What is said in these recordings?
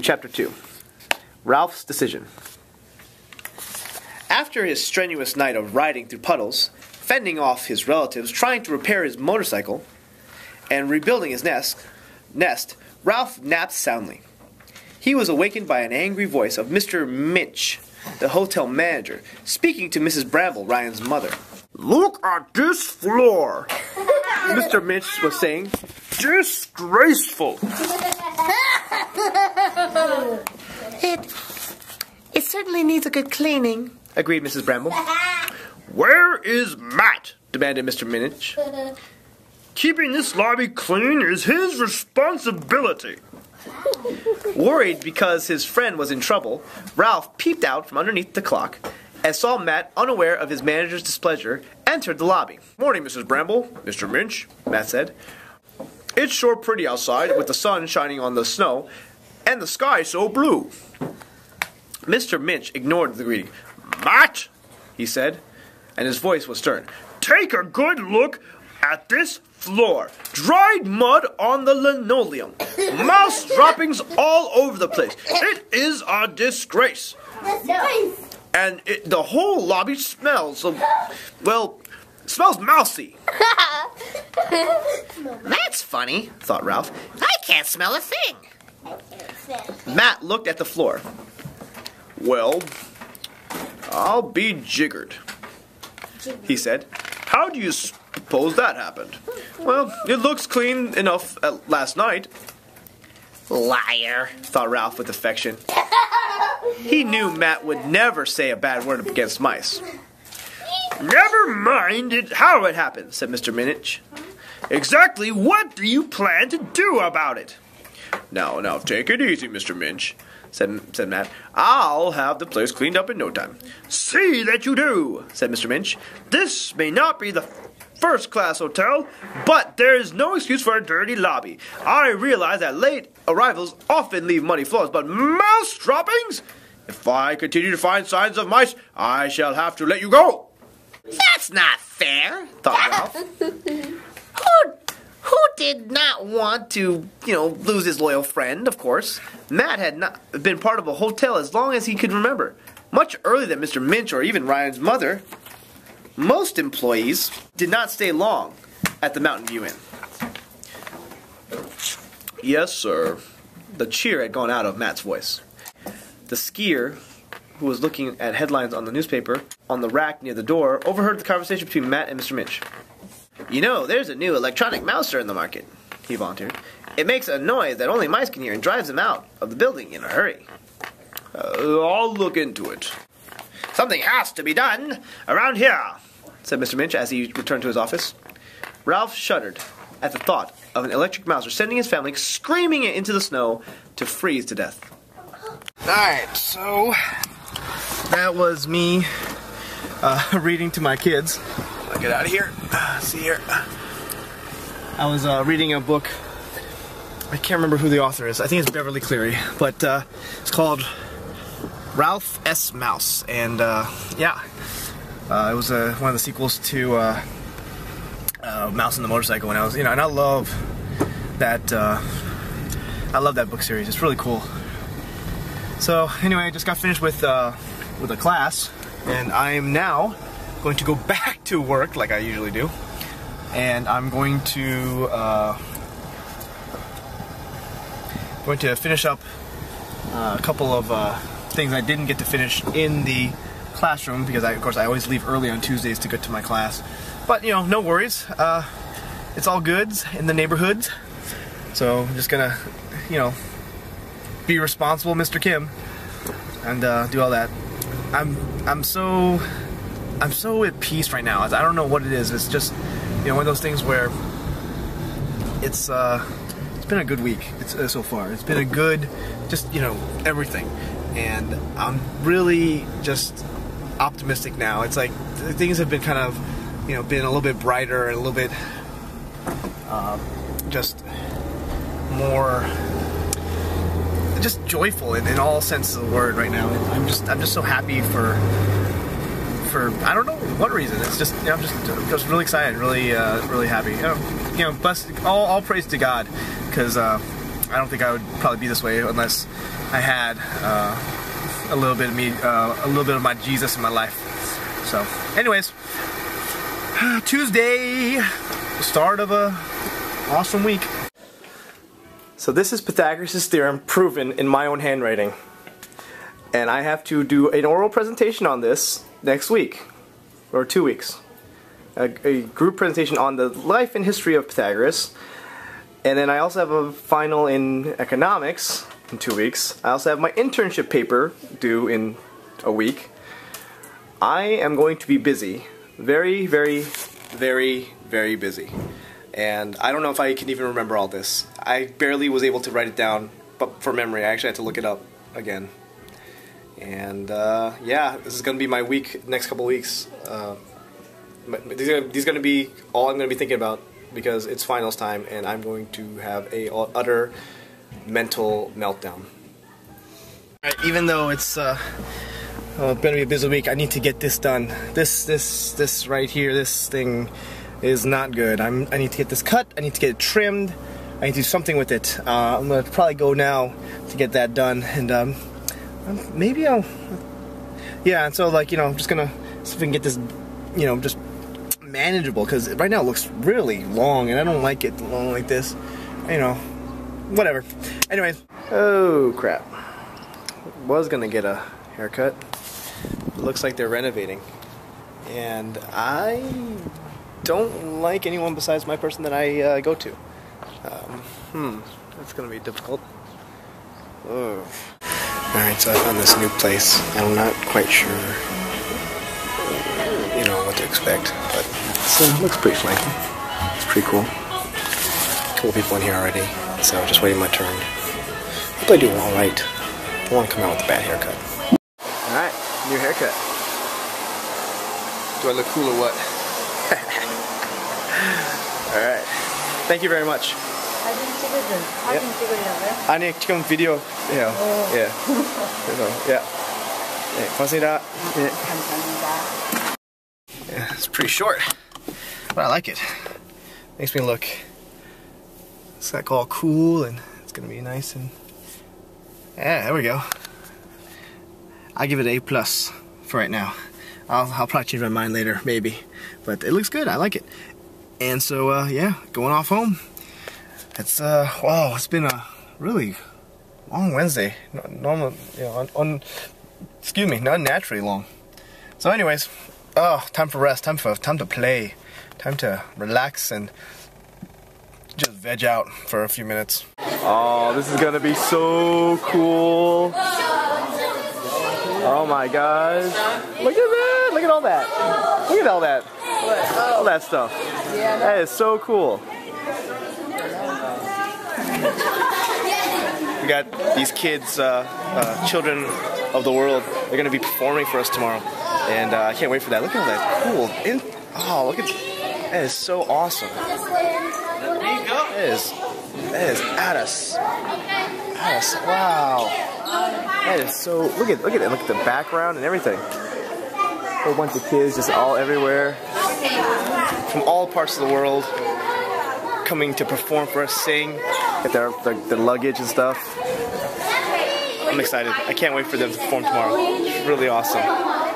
Chapter 2. Ralph's Decision. After his strenuous night of riding through puddles, fending off his relatives, trying to repair his motorcycle, and rebuilding his nest, Ralph napped soundly. He was awakened by an angry voice of Mr. Minch, the hotel manager, speaking to Mrs. Bramble, Ryan's mother. "Look at this floor," Mr. Minch was saying. "Disgraceful." It certainly needs a good cleaning, agreed Mrs. Bramble. "Where is Matt?" demanded Mr. Minch. "Keeping this lobby clean is his responsibility." Worried because his friend was in trouble, Ralph peeped out from underneath the clock and saw Matt, unaware of his manager's displeasure, enter the lobby. "Morning, Mrs. Bramble, Mr. Minch," Matt said. "It's sure pretty outside with the sun shining on the snow and the sky so blue." Mr. Minch ignored the greeting. "Matt," he said, and his voice was stern, "take a good look at this floor. Dried mud on the linoleum. Mouse droppings all over the place. It is a disgrace. And the whole lobby smells smells mousy." That's funny, thought Ralph. I can't smell a thing. Matt looked at the floor. "Well, I'll be jiggered," he said. "How do you suppose that happened?" "Well, it looks clean enough last night." Liar, thought Ralph with affection. He knew Matt would never say a bad word against mice. "Never mind how it happened," said Mr. Minch. "Exactly what do you plan to do about it?" Now, take it easy, Mr. Minch," said Matt. "I'll have the place cleaned up in no time." "See that you do," said Mr. Minch. "This may not be the first-class hotel, but there's no excuse for a dirty lobby. I realize that late arrivals often leave muddy floors, but mouse droppings? If I continue to find signs of mice, I shall have to let you go." That's not fair, thought Ralph. Who did not want to, lose his loyal friend, of course. Matt had not been part of a hotel as long as he could remember, much earlier than Mr. Minch or even Ryan's mother. Most employees did not stay long at the Mountain View Inn. "Yes, sir." The cheer had gone out of Matt's voice. The skier, who was looking at headlines on the newspaper on the rack near the door, overheard the conversation between Matt and Mr. Minch. "There's a new electronic mouser in the market," he volunteered. "It makes a noise that only mice can hear and drives them out of the building in a hurry." "I'll look into it." "Something has to be done around here," said Mr. Minch as he returned to his office. Ralph shuddered at the thought of an electric mouser sending his family screaming into the snow to freeze to death. Alright, so that was me reading to my kids. I'll get out of here. See here. I was reading a book. I can't remember who the author is. I think it's Beverly Cleary, but it's called Ralph S. Mouse, and it was one of the sequels to Mouse and the Motorcycle. When I was, and I love that. I love that book series. It's really cool. So anyway, I just got finished with a class, and I'm now going to go back to work like I usually do, and I'm going to finish up a couple of things I didn't get to finish in the classroom because of course I always leave early on Tuesdays to get to my class. But no worries. It's all goods in the neighborhoods. So I'm just gonna, be responsible, Mr. Kim, and do all that. I'm so at peace right now. I don't know what it is. It's just one of those things where it's been a good week. So far. It's been a good, just everything, and I'm really just optimistic now. It's like things have been kind of been a little bit brighter and a little bit just more just joyful in all senses of the word right now. I'm just so happy for I don't know what reason. It's just I'm just really excited, really happy. Bless all praise to God, because I don't think I would probably be this way unless I had a little bit of me, a little bit of my Jesus in my life. So, anyways, Tuesday, the start of a awesome week. So this is Pythagoras' theorem proven in my own handwriting. And I have to do an oral presentation on this next week, or 2 weeks. A group presentation on the life and history of Pythagoras. And then I also have a final in economics in 2 weeks. I also have my internship paper due in a week. I am going to be busy. Very, very, very, very busy. And I don't know if I can even remember all this. I barely was able to write it down, but for memory, I actually had to look it up again. And yeah, this is going to be my week, next couple weeks. These are going to be all I'm going to be thinking about because it's finals time and I'm going to have a utter mental meltdown. Alright, even though it's going to be a busy week, I need to get this done. This right here, this thing is not good. I need to get this cut, I need to get it trimmed, I need to do something with it. I'm going to probably go now to get that done and maybe I'll, yeah, and so like, you know, I'm just gonna see if we can get this, you know, just manageable, because right now it looks really long and I don't like it long like this, you know, whatever. Anyways, oh crap, was gonna get a haircut. It looks like they're renovating and I don't like anyone besides my person that I go to. That's gonna be difficult. Ugh. Alright, so I found this new place. I'm not quite sure, you know, what to expect, but it looks pretty swanky. It's pretty cool. Cool people in here already, so just waiting my turn. Hope I do alright. I don't want to come out with a bad haircut. Alright, new haircut. Do I look cool or what? Alright. Thank you very much. 사진 찍으려고요? 아니, 지금 비디오 해요. 예. 그래서, yeah. 네, 고맙습니다. 네. 감사합니다. Yeah, it's pretty short, but I like it. Makes me look, it's like all cool and it's gonna be nice and, yeah, there we go. I give it A+ for right now. I'll probably change my mind later, maybe, but it looks good. I like it. And so, yeah, going off home. It's wow, it's been a really long Wednesday. Normal, you know, excuse me, not naturally long. So, anyways, time for rest, time to play, time to relax and just veg out for a few minutes. Oh, this is gonna be so cool! Oh my gosh! Look at that! Look at all that! Look at all that! All that stuff. That is so cool. We got these kids, children of the world. They're going to be performing for us tomorrow, and I can't wait for that. Look at all that cool. Oh, look at that! Is so awesome. That is Addis. Wow. That is so. Look at it. Look at the background and everything. A whole bunch of kids just all everywhere, from all parts of the world, coming to perform for us, sing, get their luggage and stuff. I'm excited. I can't wait for them to perform tomorrow. It's really awesome.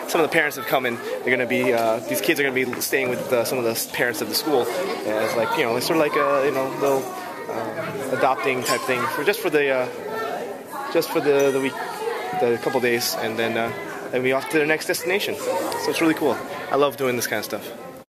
Some of the parents have come in. They're gonna be these kids are gonna be staying with some of the parents of the school. And it's like, you know, it's sort of like a, you know, little adopting type thing for just for the week, the couple days, and then we off to their next destination. So it's really cool. I love doing this kind of stuff.